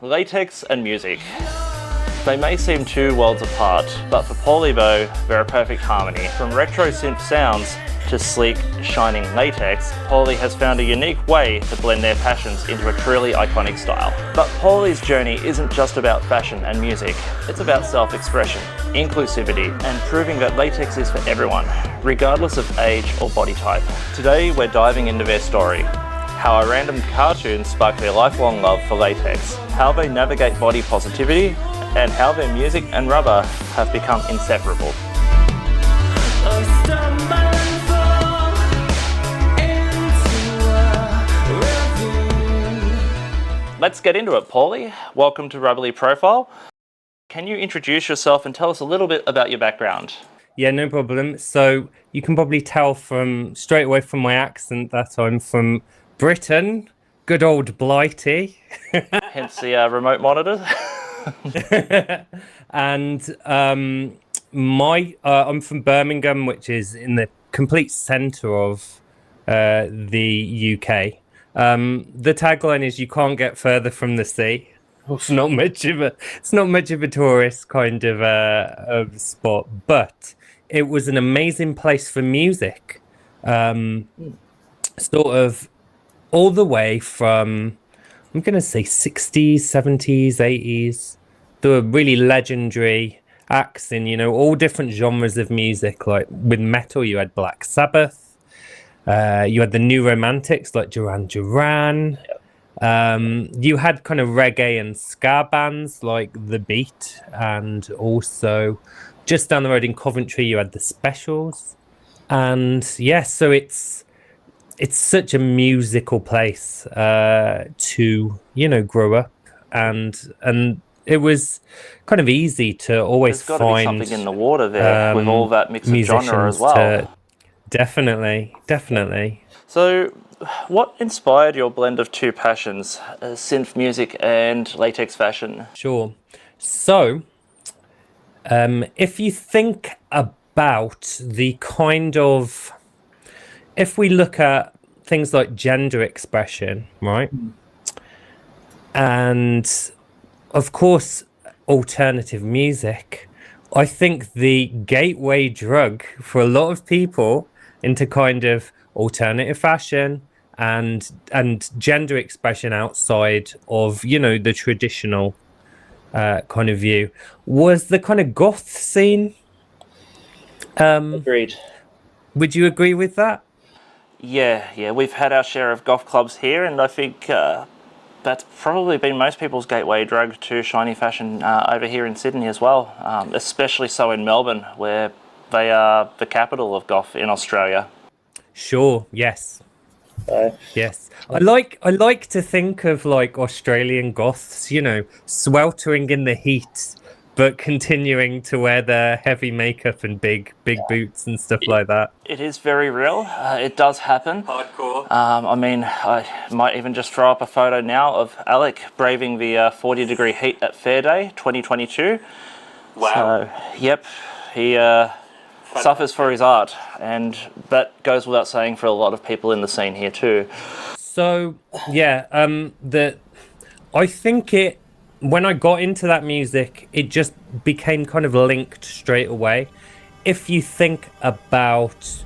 Latex and music. They may seem two worlds apart, but for Paulee, they're a perfect harmony. From retro synth sounds to sleek, shining latex, Paulee has found a unique way to blend their passions into a truly iconic style. But Paulee's journey isn't just about fashion and music, it's about self-expression, inclusivity, and proving that latex is for everyone, regardless of age or body type. Today, we're diving into their story, how a random cartoon sparked their lifelong love for latex, how they navigate body positivity, and how their music and rubber have become inseparable. Let's get into it, Paulee. Welcome to Rubberly Profile. Can you introduce yourself and tell us a little bit about your background? Yeah, no problem. So you can probably tell straight away from my accent that I'm from Britain, good old Blighty. Hence the remote monitor. And I'm from Birmingham, which is in the complete centre of the UK. The tagline is "You can't get further from the sea." It's not much of a tourist kind of spot, but it was an amazing place for music. Sort of all the way from, I'm going to say 60s, 70s, 80s. There were really legendary acts in, all different genres of music. Like with metal, you had Black Sabbath. You had the New Romantics like Duran Duran. You had kind of reggae and ska bands like The Beat. And also just down the road in Coventry, you had the Specials. And yeah, so it's such a musical place to grow up, and it was kind of easy to always find. There's got to be something in the water there with all that mix of genre as well. Definitely. So, what inspired your blend of two passions, synth music and latex fashion? Sure. So, if you think about the kind of, if we look at things like gender expression, right? And of course, alternative music, I think the gateway drug for a lot of people into kind of alternative fashion and gender expression outside of, the traditional kind of view was the kind of goth scene. Agreed. Would you agree with that? Yeah, we've had our share of goth clubs here, and I think that's probably been most people's gateway drug to shiny fashion over here in Sydney as well, especially so in Melbourne, where they are the capital of goth in Australia. Sure, yes. Yes. I like to think of like Australian goths, sweltering in the heat, but continuing to wear their heavy makeup and big boots and stuff like that. It is very real. It does happen. Hardcore. I might even just throw up a photo now of Alec braving the 40-degree heat at Fair Day 2022. Wow. So, yep, he suffers for his art, and that goes without saying for a lot of people in the scene here too. So, yeah, I think when I got into that music, it just became kind of linked straight away. If you think about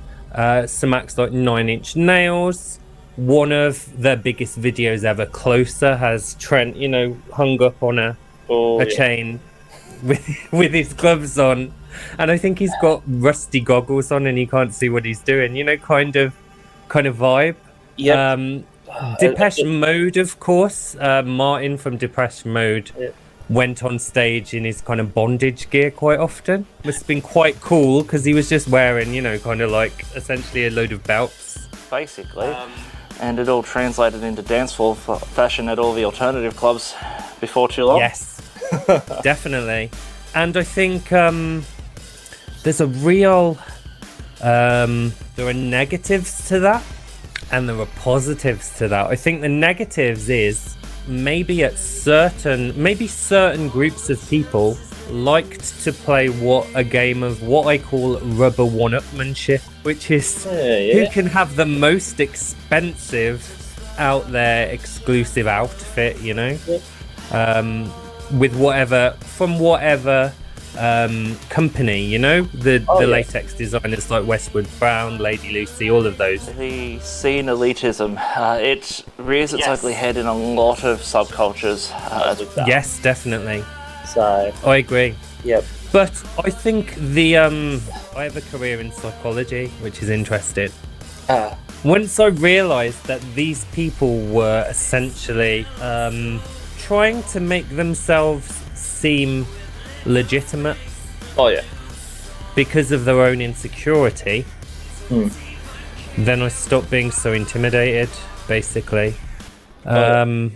some acts like 9 Inch Nails, one of their biggest videos ever, Closer, has Trent, hung up on a chain with his gloves on. And I think he's got rusty goggles on and he can't see what he's doing, kind of vibe. Yep. Depeche Mode, of course. Martin from Depeche Mode went on stage in his kind of bondage gear quite often. Must have been quite cool because he was just wearing, kind of like essentially a load of belts. Basically. And it all translated into dance floor fashion at all the alternative clubs before too long. Yes, definitely. And I think there's a real... there are negatives to that. And there are positives to that. I think the negatives is maybe certain groups of people liked to play a game of what I call rubber one-upmanship, which is who can have the most expensive out there exclusive outfit, with whatever company, you know, the latex designers like Westwood Brown, Lady Lucy, all of those. The scene elitism, it rears its ugly head in a lot of subcultures. Yes, definitely. So I agree. yep. But I think I have a career in psychology, which is interesting. Once I realised that these people were essentially trying to make themselves seem legitimate Oh yeah. because of their own insecurity, then I stopped being so intimidated, basically. And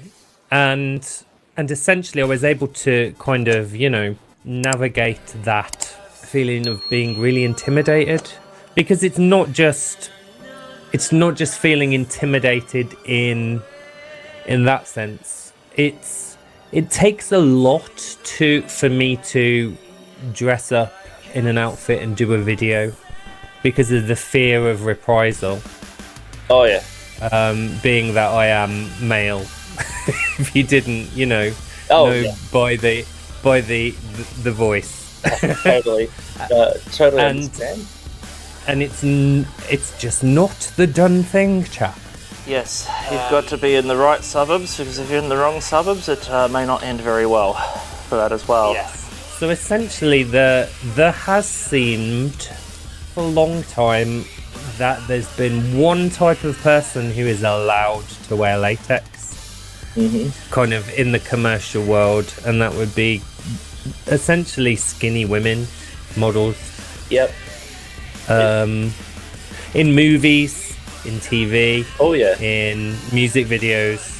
essentially I was able to kind of, you know, navigate that feeling of being really intimidated, because it's not just feeling intimidated in that sense. It takes a lot for me to dress up in an outfit and do a video because of the fear of reprisal. Oh yeah. Being that I am male. If you didn't, you know, by the voice. Totally. Totally understand. And it's just not the done thing, chap. Yes, you've got to be in the right suburbs, because if you're in the wrong suburbs, it may not end very well for that as well. Yes. So essentially, there has seemed for a long time that there's been one type of person who is allowed to wear latex, kind of in the commercial world, and that would be essentially skinny women, models. Yep. In movies, in TV, Oh yeah. in music videos,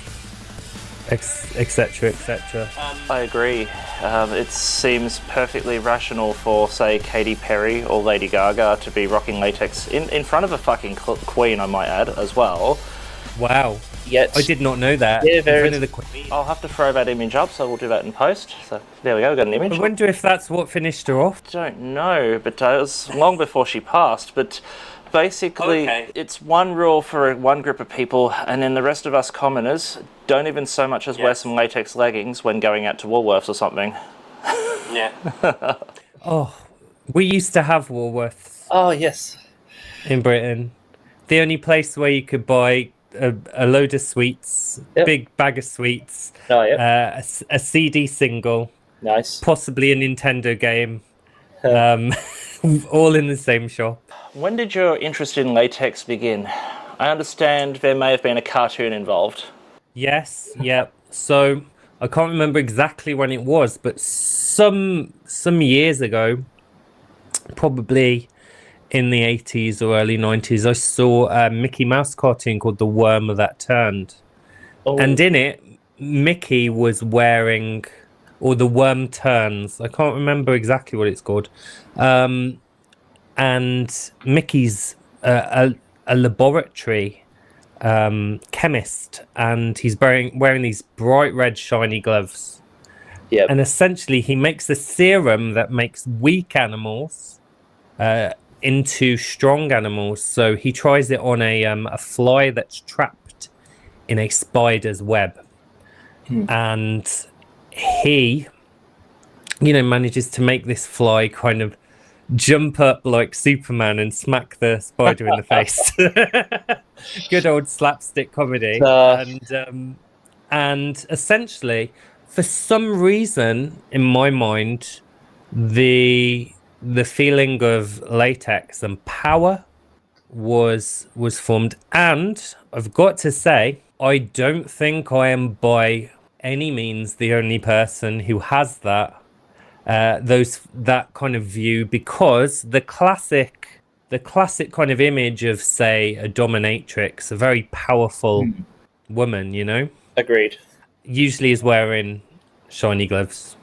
etc., etc. I agree. It seems perfectly rational for, say, Katy Perry or Lady Gaga to be rocking latex in front of a fucking queen, I might add, as well. Wow. Yet I did not know that. Yeah, In front very. of the Queen. I'll have to throw that image up, so we'll do that in post. So there we go, we've got an image. I wonder if that's what finished her off. Don't know, but it was long before she passed. But basically, it's one rule for one group of people, and then the rest of us commoners don't even so much as wear some latex leggings when going out to Woolworths or something. Yeah. Oh, we used to have Woolworths Oh yes. in Britain. The only place where you could buy a load of sweets, Yep. big bag of sweets, Oh yeah. a CD single, Nice. possibly a Nintendo game, all in the same shop. When did your interest in latex begin? I understand there may have been a cartoon involved. Yes, yep. So I can't remember exactly when it was, but some years ago, probably in the 80s or early 90s, I saw a Mickey Mouse cartoon called The Worm That Turned. Oh. And in it, Mickey was wearing, or the worm turns, I can't remember exactly what it's called. And Mickey's a laboratory chemist, and he's wearing these bright red shiny gloves. Yep. And essentially he makes a serum that makes weak animals into strong animals. So he tries it on a fly that's trapped in a spider's web. And he, you know, manages to make this fly kind of jump up like Superman and smack the spider in the face. Good old slapstick comedy. And essentially, for some reason, in my mind, the feeling of latex and power was formed. And I've got to say, I don't think I am by any means the only person who has that kind of view, because the classic kind of image of, say, a dominatrix, a very powerful woman, you know, Agreed. usually is wearing shiny gloves.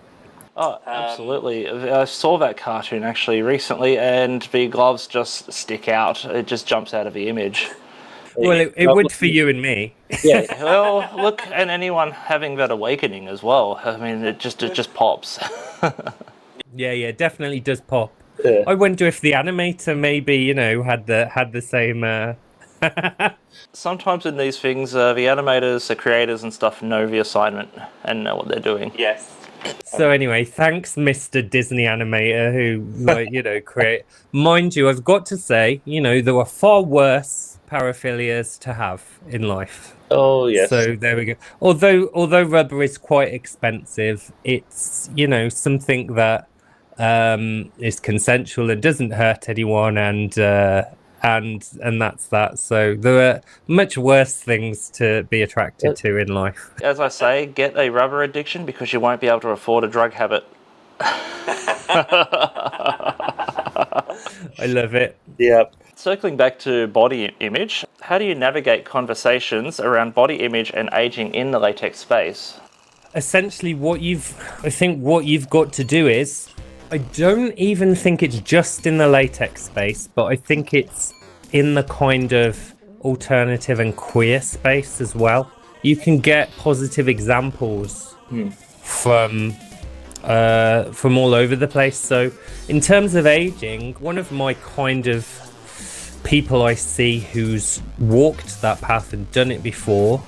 Oh, absolutely. I saw that cartoon actually recently, and the gloves just stick out. It just jumps out of the image. Well, it would for you and me. Yeah. Well, look, and anyone having that awakening as well. I mean, it just pops. Yeah, definitely does pop. Yeah. I wonder if the animator maybe, you know, had the same Sometimes in these things, the animators, the creators and stuff know the assignment and know what they're doing. Yes. So anyway, thanks, Mr. Disney animator, who, create. Mind you, I've got to say, there are far worse paraphilias to have in life. Oh, yes. So there we go. Although rubber is quite expensive, it's something that is consensual and doesn't hurt anyone, and that's that. So there are much worse things to be attracted to in life. As I say, get a rubber addiction because you won't be able to afford a drug habit. I love it. Yep. Circling back to body image, how do you navigate conversations around body image and aging in the latex space? Essentially, what you've got to do is, I don't even think it's just in the latex space, but I think it's in the kind of alternative and queer space as well. You can get positive examples from all over the place. So in terms of aging, one of my kind of people I see who's walked that path and done it before,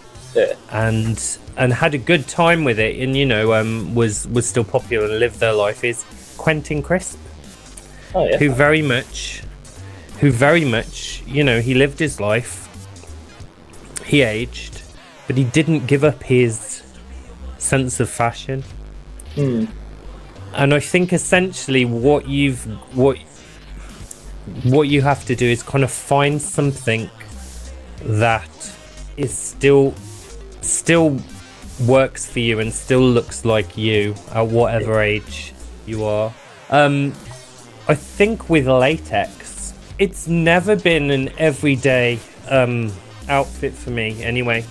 and had a good time with it, and was still popular and lived their life, is Quentin Crisp. Oh, yeah. who very much, he lived his life, he aged, but he didn't give up his sense of fashion. And I think essentially what you have to do is kind of find something that is still works for you and still looks like you at whatever age you are. I think with latex, it's never been an everyday outfit for me anyway.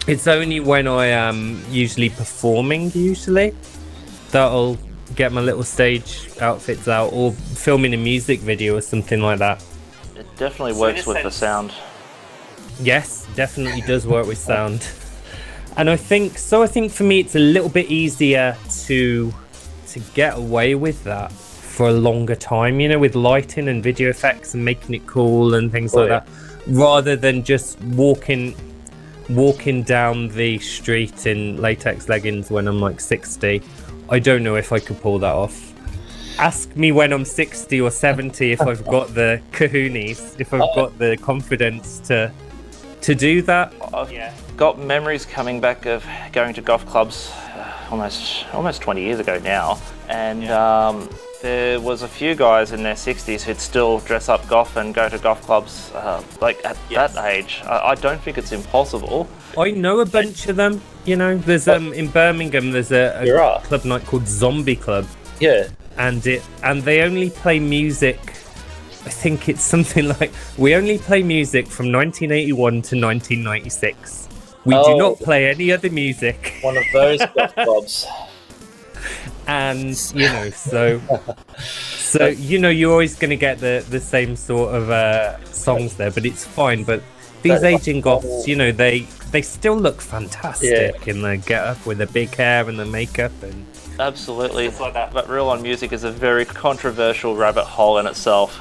It's only when I am usually performing that I'll get my little stage outfits out, or filming a music video or something like that. It definitely works with the sound. Yes, definitely does work with sound. And I think for me it's a little bit easier to get away with that for a longer time, with lighting and video effects and making it cool and things like that, rather than just walking down the street in latex leggings when I'm like 60. I don't know if I could pull that off. Ask me when I'm 60 or 70 if I've got the kahunas, if I've got the confidence to do that. I've got memories coming back of going to golf clubs almost 20 years ago now, and there was a few guys in their 60s who'd still dress up golf and go to golf clubs at that age. I don't think it's impossible. I know a bunch of them. There's in Birmingham there's a club night called Zombie Club. Yeah. And they only play music. I think it's something like, we only play music from 1981 to 1996. We do not play any other music. One of those golf clubs. And so you're always going to get the same sort of songs there, but it's fine. But these aging goths, they still look fantastic in their get-up with the big hair and the makeup and absolutely. Like that. But Real On Music is a very controversial rabbit hole in itself.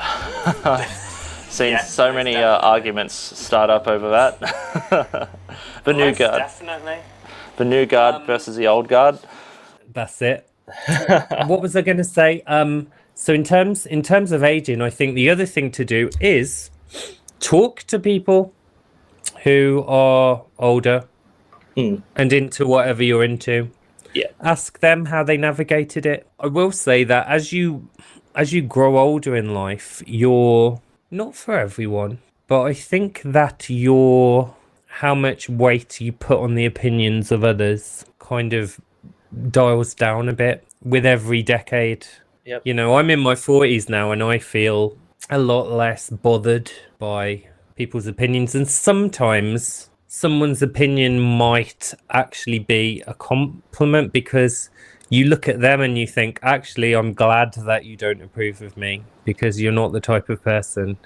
Seen so many arguments start up over that. The new guard. Definitely. The new guard versus the old guard. That's it. What was I going to say? So in terms of aging, I think the other thing to do is talk to people who are older and into whatever you're into. Yeah. Ask them how they navigated it. I will say that as you grow older in life, you're not for everyone, but I think that how much weight you put on the opinions of others kind of dials down a bit with every decade. Yep. I'm in my 40s now and I feel a lot less bothered by people's opinions, and sometimes someone's opinion might actually be a compliment because you look at them and you think, actually, I'm glad that you don't approve of me because you're not the type of person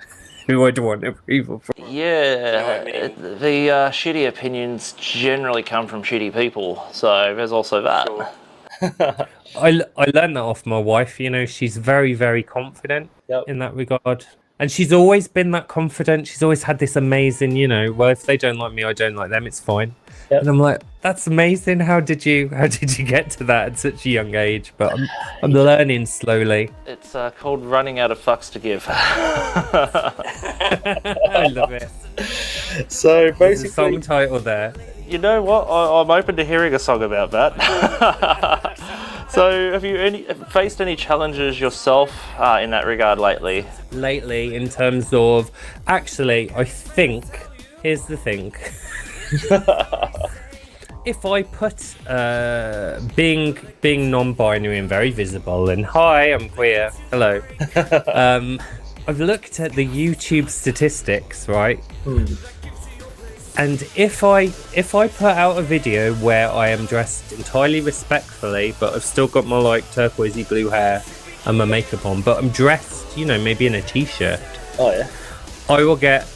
who I'd want approval from. Yeah, the shitty opinions generally come from shitty people, so there's also that. Sure. I learned that off my wife. She's very, very confident in that regard. And she's always been that confident. She's always had this amazing, well, if they don't like me, I don't like them. It's fine. Yep. And I'm like, that's amazing. How did you get to that at such a young age? But I'm learning slowly. It's called running out of fucks to give. I love it. So There's a basically, song title there. You know what? I'm open to hearing a song about that. So, have you faced any challenges yourself in that regard lately? Lately, in terms of, actually, I think, here's the thing. If I put being non-binary and very visible, and hi, I'm queer, hello. I've looked at the YouTube statistics, right? And if I put out a video where I am dressed entirely respectfully, but I've still got my like turquoisey blue hair and my makeup on, but I'm dressed, maybe in a t-shirt, oh yeah, I will get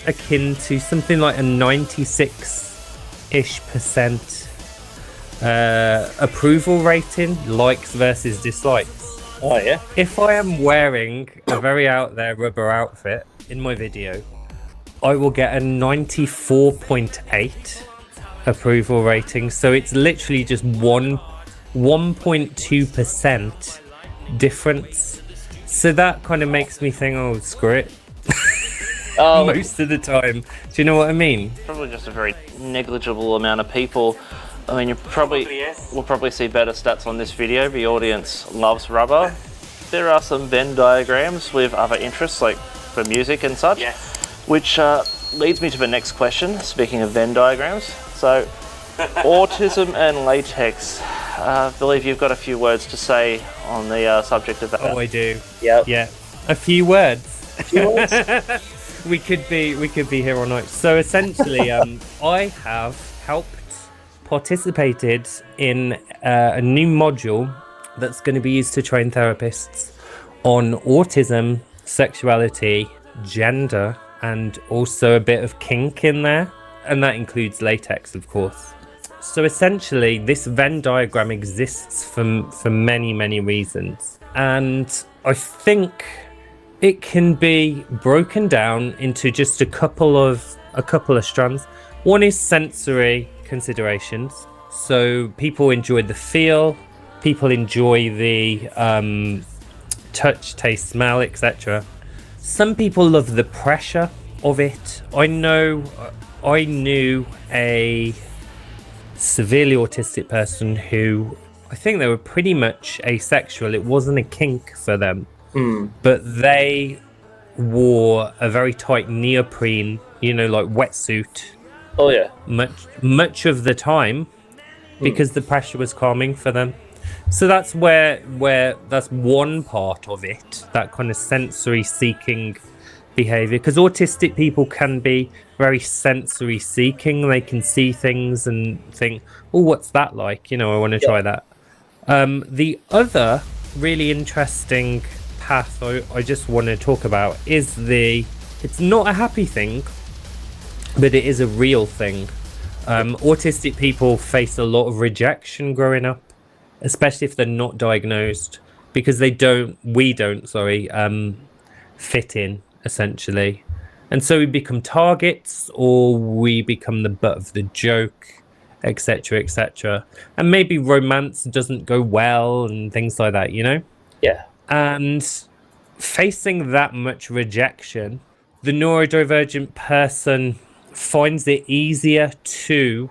akin to something like a 96-ish% approval rating, likes versus dislikes. oh yeah. If I am wearing a very out there rubber outfit in my video, I will get a 94.8 approval rating. So it's literally just 1.2% difference. So that kind of makes me think, oh, screw it. Most of the time. Do you know what I mean? Probably just a very negligible amount of people. I mean, we'll probably see better stats on this video. The audience loves rubber. There are some Venn diagrams with other interests, like for music and such. Yes. Which leads me to the next question, speaking of Venn diagrams. So, autism and latex. I believe you've got a few words to say on the subject of that. Oh, I do. Yep. Yeah. A few words. Few words? we could be here all night. So essentially, I have participated in a new module that's going to be used to train therapists on autism, sexuality, gender, and also a bit of kink in there, and that includes latex, of course. So essentially, this Venn diagram exists for many reasons, and I think it can be broken down into just a couple of strands. One is sensory considerations. So people enjoy the feel, people enjoy the touch, taste, smell, etc. Some people love the pressure of it. I knew a severely autistic person who, I think they were pretty much asexual. It wasn't a kink for them, but they wore a very tight neoprene, like wetsuit. Oh yeah. Much of the time, because the pressure was calming for them. So that's where that's one part of it, that kind of sensory seeking behavior, because autistic people can be very sensory seeking. They can see things and think, oh, what's that like? I want to try that. The other really interesting path I just want to talk about is it's not a happy thing, but it is a real thing. Autistic people face a lot of rejection growing up, especially if they're not diagnosed, because we don't fit in, essentially. And so we become targets, or we become the butt of the joke, etc., etc. And maybe romance doesn't go well and things like that, Yeah. And facing that much rejection, the neurodivergent person finds it easier to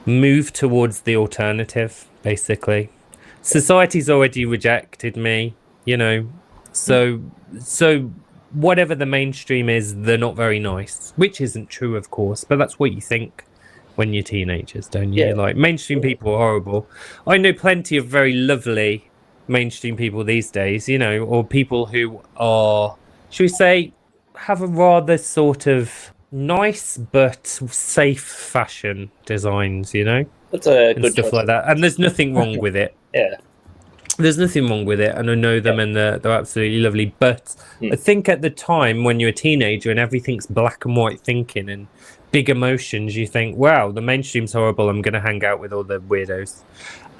move towards the alternative, basically. Society's already rejected me, so whatever the mainstream is, they're not very nice, which isn't true, of course, but that's what you think when you're teenagers, don't you? Yeah. Like, mainstream people are horrible. I know plenty of very lovely mainstream people these days, or people who are, should we say, have a rather sort of nice but safe fashion designs, That's a and good stuff choice. like that. And there's nothing wrong with it. Yeah. There's nothing wrong with it, and I know them, and they're absolutely lovely. But I think at the time when you're a teenager and everything's black and white thinking and big emotions, you think, wow, the mainstream's horrible, I'm going to hang out with all the weirdos.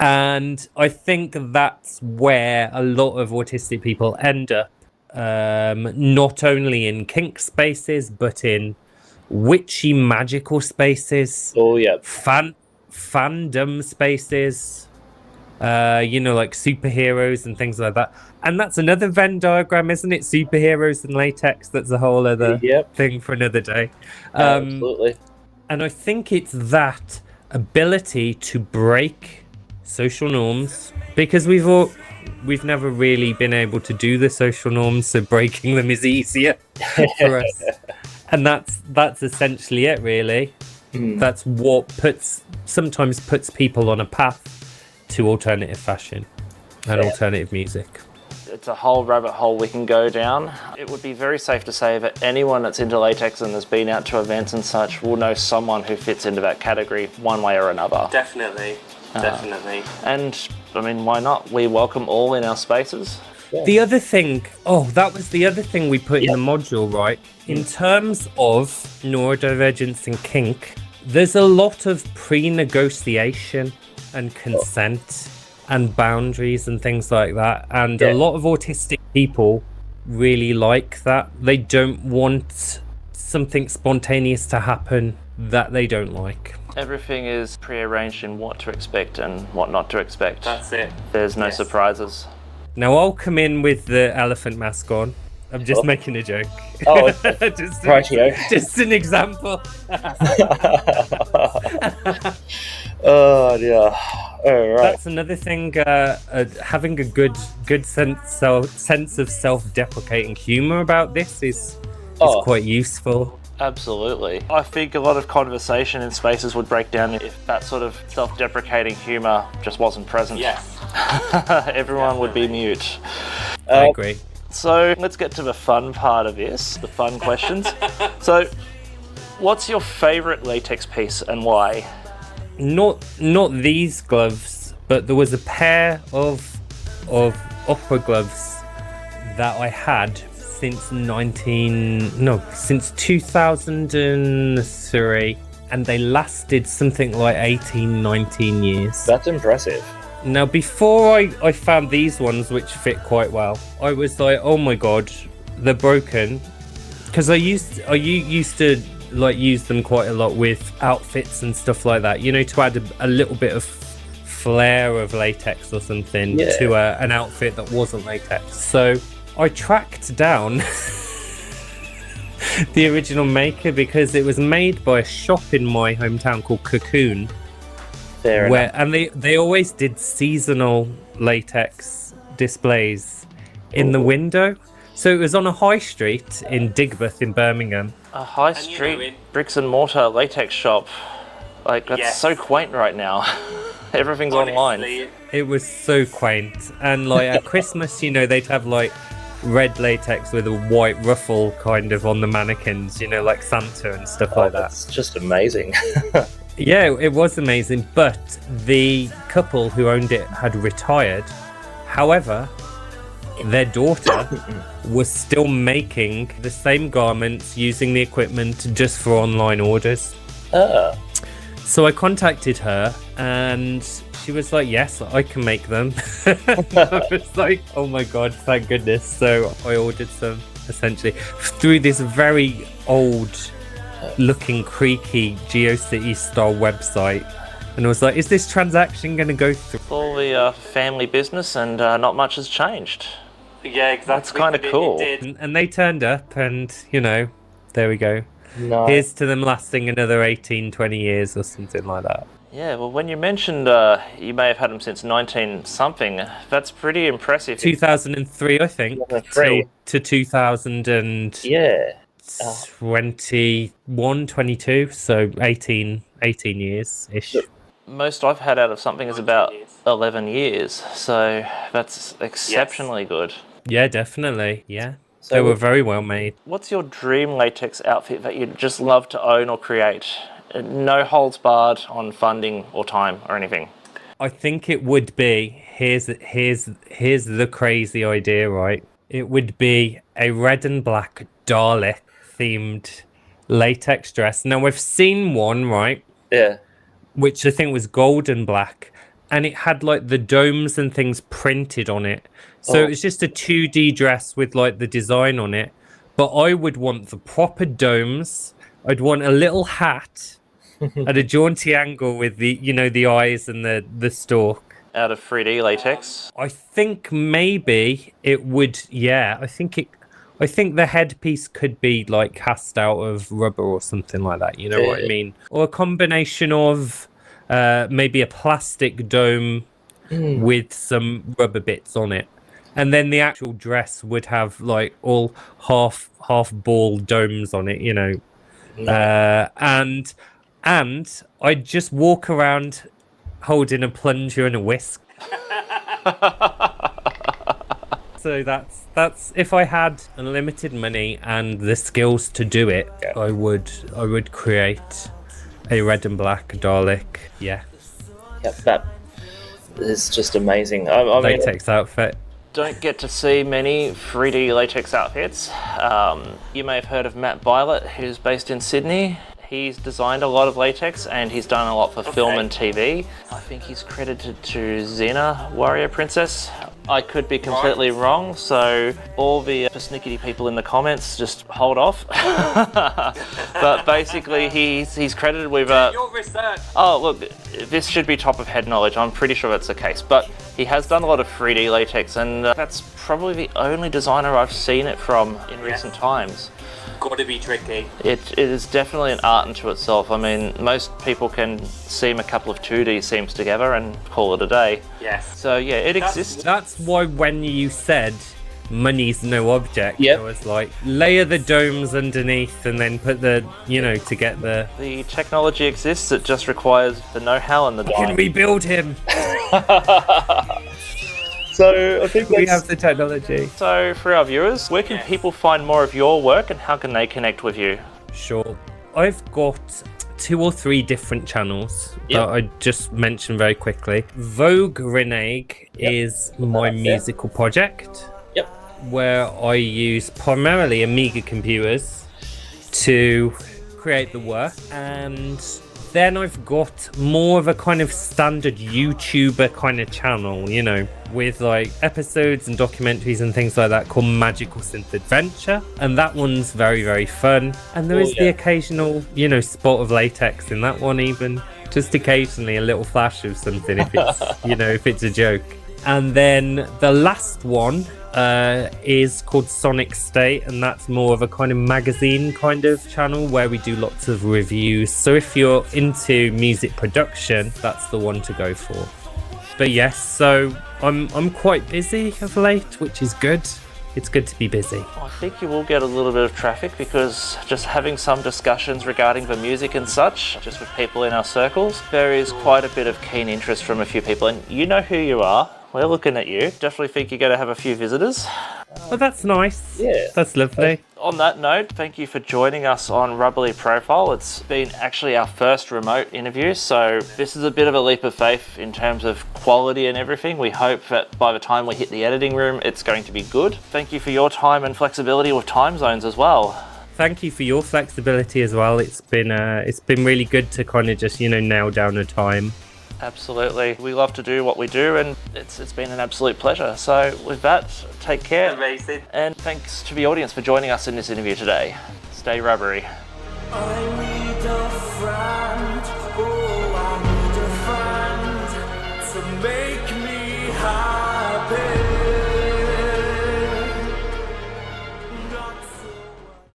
And I think that's where a lot of autistic people end up not only in kink spaces, but in witchy magical spaces, Oh yeah. fandom spaces, like superheroes and things like that. And that's another Venn diagram, isn't it? Superheroes and latex. That's a whole other Yep. thing for another day. Absolutely. And I think it's that ability to break social norms, because we've never really been able to do the social norms, so breaking them is easier for us. And that's essentially it, really. That's what sometimes puts people on a path to alternative fashion and alternative music. It's a whole rabbit hole we can go down. It would be very safe to say that anyone that's into latex and has been out to events and such will know someone who fits into that category one way or another. Definitely. And I mean, why not? We welcome all in our spaces. The other thing, that was the other thing we put in the module, right? In terms of neurodivergence and kink, there's a lot of pre-negotiation and consent and boundaries and things like that. And a lot of autistic people really like that. They don't want something spontaneous to happen that they don't like. Everything is pre-arranged in what to expect and what not to expect. That's it. There's no surprises. Now I'll come in with the elephant mask on. I'm just making a joke. Oh, just an example. Oh yeah. All right. That's another thing. Having a good sense of self-deprecating humor about this is quite useful. Absolutely. I think a lot of conversation in spaces would break down if that sort of self-deprecating humor just wasn't present. Yes. Everyone would be mute. I agree. So let's get to the fun part of this, the fun questions. So what's your favorite latex piece and why? Not these gloves, but there was a pair of opera gloves that I had since 2003, and they lasted something like 18-19 years. That's impressive. Now, before I found these ones, which fit quite well, I was like, oh my god, they're broken, because I used to like use them quite a lot with outfits and stuff like that, to add a little bit of flair of latex or something to an outfit that wasn't latex. So I tracked down the original maker, because it was made by a shop in my hometown called Cocoon. And they always did seasonal latex displays in the window. So it was on a high street in Digbeth in Birmingham. A high street bricks and mortar latex shop. Like, that's so quaint right now. Everything's online. It was so quaint. And like at Christmas, they'd have like red latex with a white ruffle kind of on the mannequins, like Santa and stuff like that. That's just amazing. Yeah, it was amazing, but the couple who owned it had retired. However, their daughter was still making the same garments using the equipment just for online orders. So I contacted her and she was like, yes, I can make them. I was like, oh my god, thank goodness. So I ordered some, essentially, through this very old looking creaky GeoCities style website, and I was like, is this transaction going to go through? All the family business, and not much has changed. Yeah, exactly. That's kind of cool. And they turned up, and there we go. Nice. Here's to them lasting another 18-20 years or something like that. Yeah, well, when you mentioned you may have had them since 19-something, that's pretty impressive. 2003, I think, to 2000 and... Yeah. 21, 22, so 18 years-ish. Most I've had out of something is about 11 years, so that's exceptionally good. Yeah, definitely, yeah. So they were very well made. What's your dream latex outfit that you'd just love to own or create? No holds barred on funding or time or anything. I think it would be, here's the crazy idea, right? It would be a red and black Dalek themed latex dress. Now, we've seen one, right? Yeah. Which I think was gold and black, and it had like the domes and things printed on it. So it was just a 2D dress with like the design on it. But I would want the proper domes. I'd want a little hat at a jaunty angle with the, you know, the eyes and the stalk. Out of 3D latex. I think maybe it would, yeah. I think the headpiece could be like cast out of rubber or something like that. You know what I mean? Or a combination of maybe a plastic dome with some rubber bits on it. And then the actual dress would have like all half ball domes on it, you know. And I'd just walk around holding a plunger and a whisk. So that's if I had unlimited money and the skills to do it, I would create a red and black Dalek. Yeah. Yep, that is just amazing. I mean, Latex outfit. Don't get to see many 3D latex outfits. You may have heard of Matt Bylot, who's based in Sydney. He's designed a lot of latex and he's done a lot for film and TV. I think he's credited to Xena, Warrior Princess. I could be completely wrong, so all the persnickety people in the comments, just hold off. But basically, he's credited with... Your research! Oh, look, this should be top of head knowledge. I'm pretty sure that's the case. But he has done a lot of 3D latex, and that's probably the only designer I've seen it from in recent times. Gotta be tricky. It is definitely an art unto itself. I mean, most people can seam a couple of 2D seams together and call it a day. Yes. So yeah, it exists. That's why when you said money's no object, Yep. I was like, layer the domes underneath and then put the, you know, to get the... The technology exists, it just requires the know-how and the Can time. we build him? so I think We that's, have the technology. So for our viewers, where can people find more of your work and how can they connect with you? Sure. I've got 2 or 3 different channels that I just mentioned very quickly. Vogue Renege is my musical project. Yep. Where I use primarily Amiga computers to create the work, and then I've got more of a kind of standard YouTuber kind of channel, you know, with like episodes and documentaries and things like that, called Magical Synth Adventure, and that one's very, very fun. And there is the occasional, you know, spot of latex in that one, even just occasionally a little flash of something if it's you know, if it's a joke. And then the last one is called Sonic State, and that's more of a kind of magazine kind of channel where we do lots of reviews. So if you're into music production, that's the one to go for. But yes, so I'm quite busy of late, which is good. It's good to be busy. I think you will get a little bit of traffic because just having some discussions regarding the music and such, just with people in our circles, there is quite a bit of keen interest from a few people, and you know who you are. We're looking at you. Definitely think you're going to have a few visitors. Oh, that's nice. Yeah. That's lovely. On that note, thank you for joining us on Rubberly Profile. It's been actually our first remote interview, so this is a bit of a leap of faith in terms of quality and everything. We hope that by the time we hit the editing room, it's going to be good. Thank you for your time and flexibility with time zones as well. Thank you for your flexibility as well. It's been really good to kind of just, you know, nail down a time. Absolutely. We love to do what we do, and it's been an absolute pleasure. So with that, take care. Amazing. And thanks to the audience for joining us in this interview today. Stay rubbery. I need a friend.